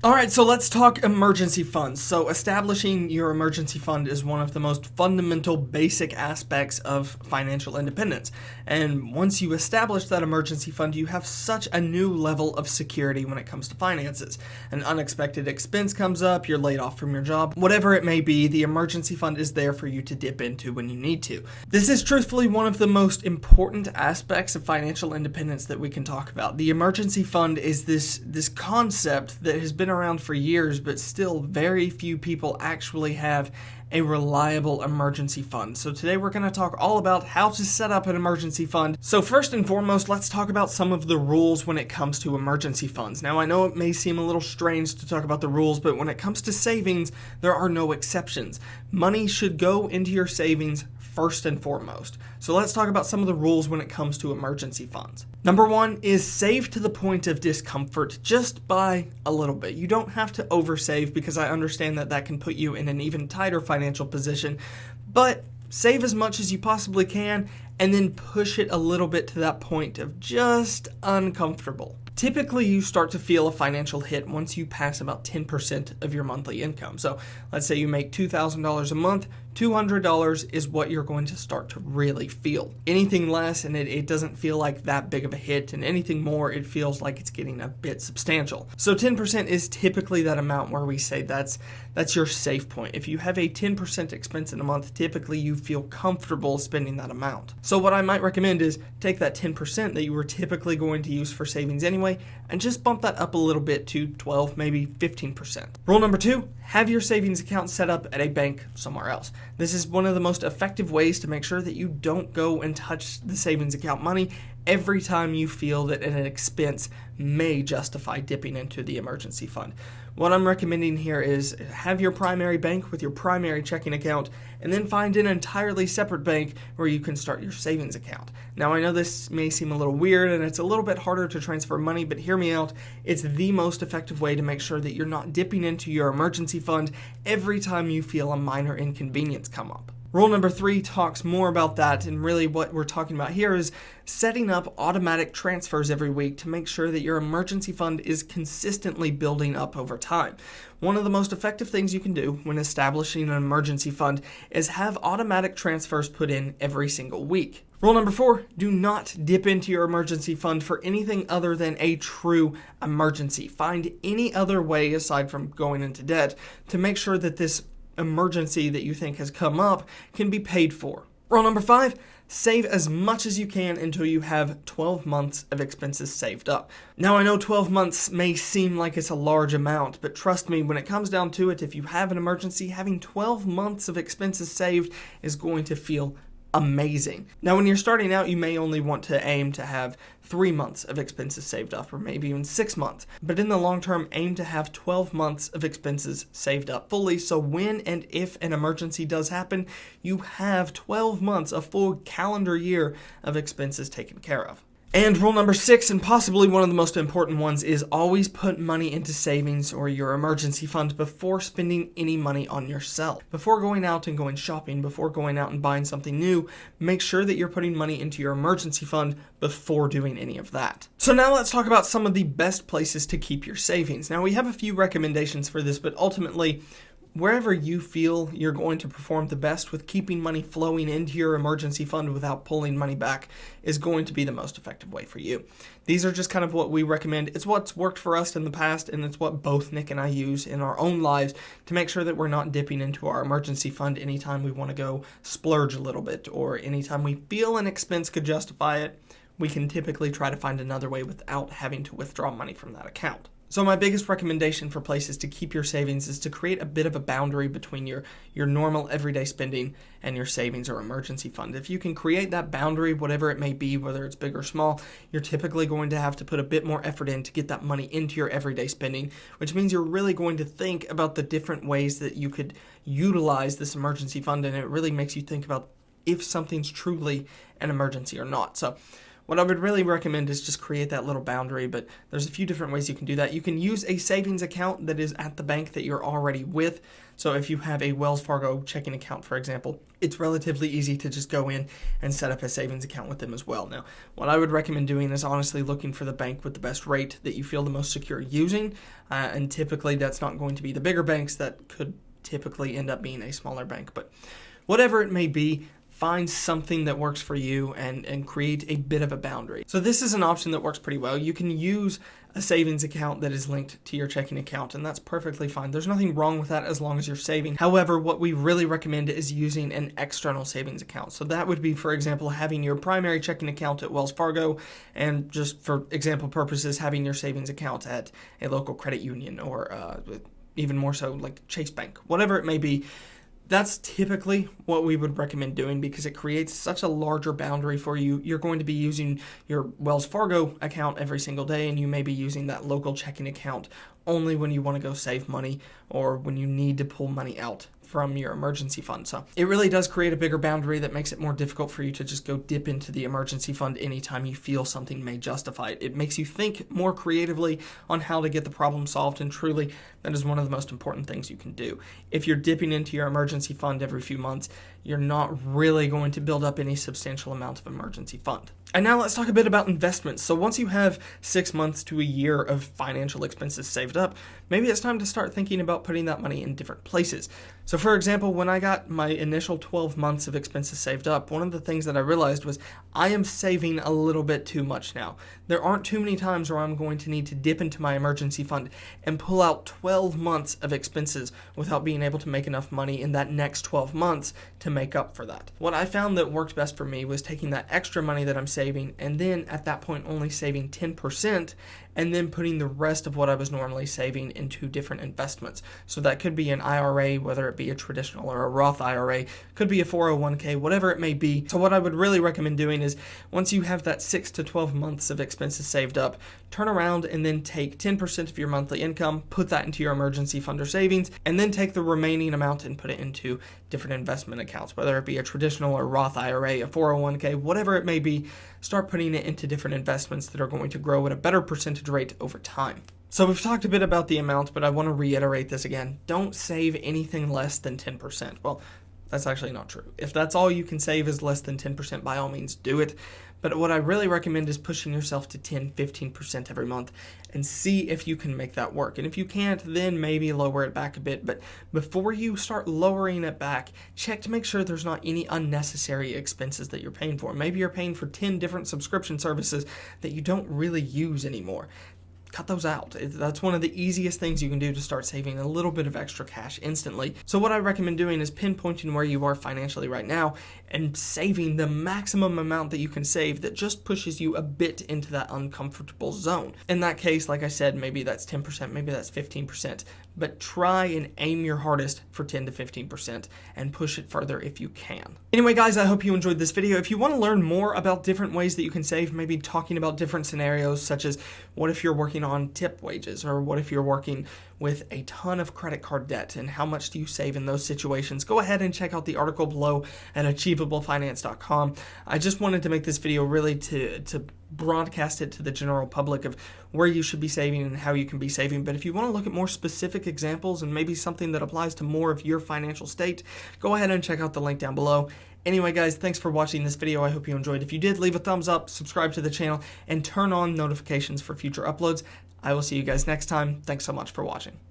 Alright, so let's talk emergency funds. So establishing your emergency fund is one of the most fundamental, basic aspects of financial independence. And once you establish that emergency fund, you have such a new level of security when it comes to finances. An unexpected expense comes up, you're laid off from your job, whatever it may be, the emergency fund is there for you to dip into when you need to. This is truthfully one of the most important aspects of financial independence that we can talk about. The emergency fund is this concept that has been around for years, but still very few people actually have a reliable emergency fund. So today we're going to talk all about how to set up an emergency fund. So first and foremost, let's talk about some of the rules when it comes to emergency funds. Now, I know it may seem a little strange to talk about the rules, but when it comes to savings, there are no exceptions. Money should go into your savings first and foremost. So let's talk about some of the rules when it comes to emergency funds. Number one is save to the point of discomfort, just by a little bit. You don't have to oversave, because I understand that that can put you in an even tighter financial position, but save as much as you possibly can and then push it a little bit to that point of just uncomfortable. Typically, you start to feel a financial hit once you pass about 10% of your monthly income. So let's say you make $2,000 a month, $200 is what you're going to start to really feel. Anything less, and it doesn't feel like that big of a hit, and anything more, it feels like it's getting a bit substantial. So 10% is typically that amount where we say that's your safe point. If you have a 10% expense in a month, typically you feel comfortable spending that amount. So what I might recommend is take that 10% that you were typically going to use for savings anyway, and just bump that up a little bit to 12, maybe 15%. Rule number two, have your savings account set up at a bank somewhere else. This is one of the most effective ways to make sure that you don't go and touch the savings account money every time you feel that an expense may justify dipping into the emergency fund. What I'm recommending here is have your primary bank with your primary checking account, and then find an entirely separate bank where you can start your savings account. Now, I know this may seem a little weird and it's a little bit harder to transfer money, but hear me out. It's the most effective way to make sure that you're not dipping into your emergency fund every time you feel a minor inconvenience come up. Rule number three talks more about that, and really what we're talking about here is setting up automatic transfers every week to make sure that your emergency fund is consistently building up over time. One of the most effective things you can do when establishing an emergency fund is have automatic transfers put in every single week. Rule number four, do not dip into your emergency fund for anything other than a true emergency. Find any other way aside from going into debt to make sure that this emergency that you think has come up can be paid for. Rule number five, save as much as you can until you have 12 months of expenses saved up. Now, I know 12 months may seem like it's a large amount, but trust me, when it comes down to it, if you have an emergency, having 12 months of expenses saved is going to feel amazing. Now, when you're starting out, you may only want to aim to have 3 months of expenses saved up, or maybe even 6 months. But in the long term, aim to have 12 months of expenses saved up fully, so when and if an emergency does happen, you have 12 months, a full calendar year of expenses taken care of. And rule number six, and possibly one of the most important ones, is always put money into savings or your emergency fund before spending any money on yourself. Before going out and going shopping, before going out and buying something new, make sure that you're putting money into your emergency fund before doing any of that. So now let's talk about some of the best places to keep your savings. Now, we have a few recommendations for this, but ultimately, wherever you feel you're going to perform the best with keeping money flowing into your emergency fund without pulling money back is going to be the most effective way for you. These are just kind of what we recommend. It's what's worked for us in the past, and it's what both Nick and I use in our own lives to make sure that we're not dipping into our emergency fund anytime we want to go splurge a little bit, or anytime we feel an expense could justify it. We can typically try to find another way without having to withdraw money from that account. So my biggest recommendation for places to keep your savings is to create a bit of a boundary between your normal everyday spending and your savings or emergency fund. If you can create that boundary, whatever it may be, whether it's big or small, you're typically going to have to put a bit more effort in to get that money into your everyday spending, which means you're really going to think about the different ways that you could utilize this emergency fund, and it really makes you think about if something's truly an emergency or not. So what I would really recommend is just create that little boundary, but there's a few different ways you can do that. You can use a savings account that is at the bank that you're already with. So if you have a Wells Fargo checking account, for example, it's relatively easy to just go in and set up a savings account with them as well. Now, what I would recommend doing is honestly looking for the bank with the best rate that you feel the most secure using, and typically that's not going to be the bigger banks. That could typically end up being a smaller bank, but whatever it may be, find something that works for you and create a bit of a boundary. So this is an option that works pretty well. You can use a savings account that is linked to your checking account, and that's perfectly fine. There's nothing wrong with that as long as you're saving. However, what we really recommend is using an external savings account. So that would be, for example, having your primary checking account at Wells Fargo, and just for example purposes, having your savings account at a local credit union, or even more so like Chase Bank, whatever it may be. That's typically what we would recommend doing because it creates such a larger boundary for you. You're going to be using your Wells Fargo account every single day, and you may be using that local checking account only when you want to go save money or when you need to pull money out from your emergency fund. So it really does create a bigger boundary that makes it more difficult for you to just go dip into the emergency fund anytime you feel something may justify it. It makes you think more creatively on how to get the problem solved, and truly that is one of the most important things you can do. If you're dipping into your emergency fund every few months, you're not really going to build up any substantial amount of emergency fund. And now let's talk a bit about investments. So once you have 6 months to a year of financial expenses saved up, maybe it's time to start thinking about putting that money in different places. So for example, when I got my initial 12 months of expenses saved up, one of the things that I realized was I am saving a little bit too much now. There aren't too many times where I'm going to need to dip into my emergency fund and pull out 12 months of expenses without being able to make enough money in that next 12 months to make up for that. What I found that worked best for me was taking that extra money that I'm saving, and then at that point only saving 10%, and then putting the rest of what I was normally saving into different investments. So that could be an IRA, whether it be a traditional or a Roth IRA, could be a 401k, whatever it may be. So what I would really recommend doing is once you have that 6 to 12 months of expenses saved up, turn around and then take 10% of your monthly income, put that into your emergency fund or savings, and then take the remaining amount and put it into different investment accounts, whether it be a traditional or Roth IRA, a 401k, whatever it may be. Start putting it into different investments that are going to grow at a better percentage rate over time. So we've talked a bit about the amount, but I want to reiterate this again. Don't save anything less than 10%. Well, that's actually not true. If that's all you can save is less than 10%, by all means do it. But what I really recommend is pushing yourself to 10, 15% every month and see if you can make that work. And if you can't, then maybe lower it back a bit. But before you start lowering it back, check to make sure there's not any unnecessary expenses that you're paying for. Maybe you're paying for 10 different subscription services that you don't really use anymore. Cut those out. That's one of the easiest things you can do to start saving a little bit of extra cash instantly. So what I recommend doing is pinpointing where you are financially right now and saving the maximum amount that you can save that just pushes you a bit into that uncomfortable zone. In that case, like I said, maybe that's 10%, maybe that's 15%, but try and aim your hardest for 10 to 15% and push it further if you can. Anyway, guys, I hope you enjoyed this video. If you want to learn more about different ways that you can save, maybe talking about different scenarios such as what if you're working on tip wages, or what if you're working with a ton of credit card debt and how much do you save in those situations, go ahead and check out the article below at achievablefinance.com. I just wanted to make this video really to broadcast it to the general public of where you should be saving and how you can be saving. But if you want to look at more specific examples and maybe something that applies to more of your financial state, go ahead and check out the link down below. Anyway, guys, thanks for watching this video. I hope you enjoyed. If you did, leave a thumbs up, subscribe to the channel, and turn on notifications for future uploads. I will see you guys next time. Thanks so much for watching.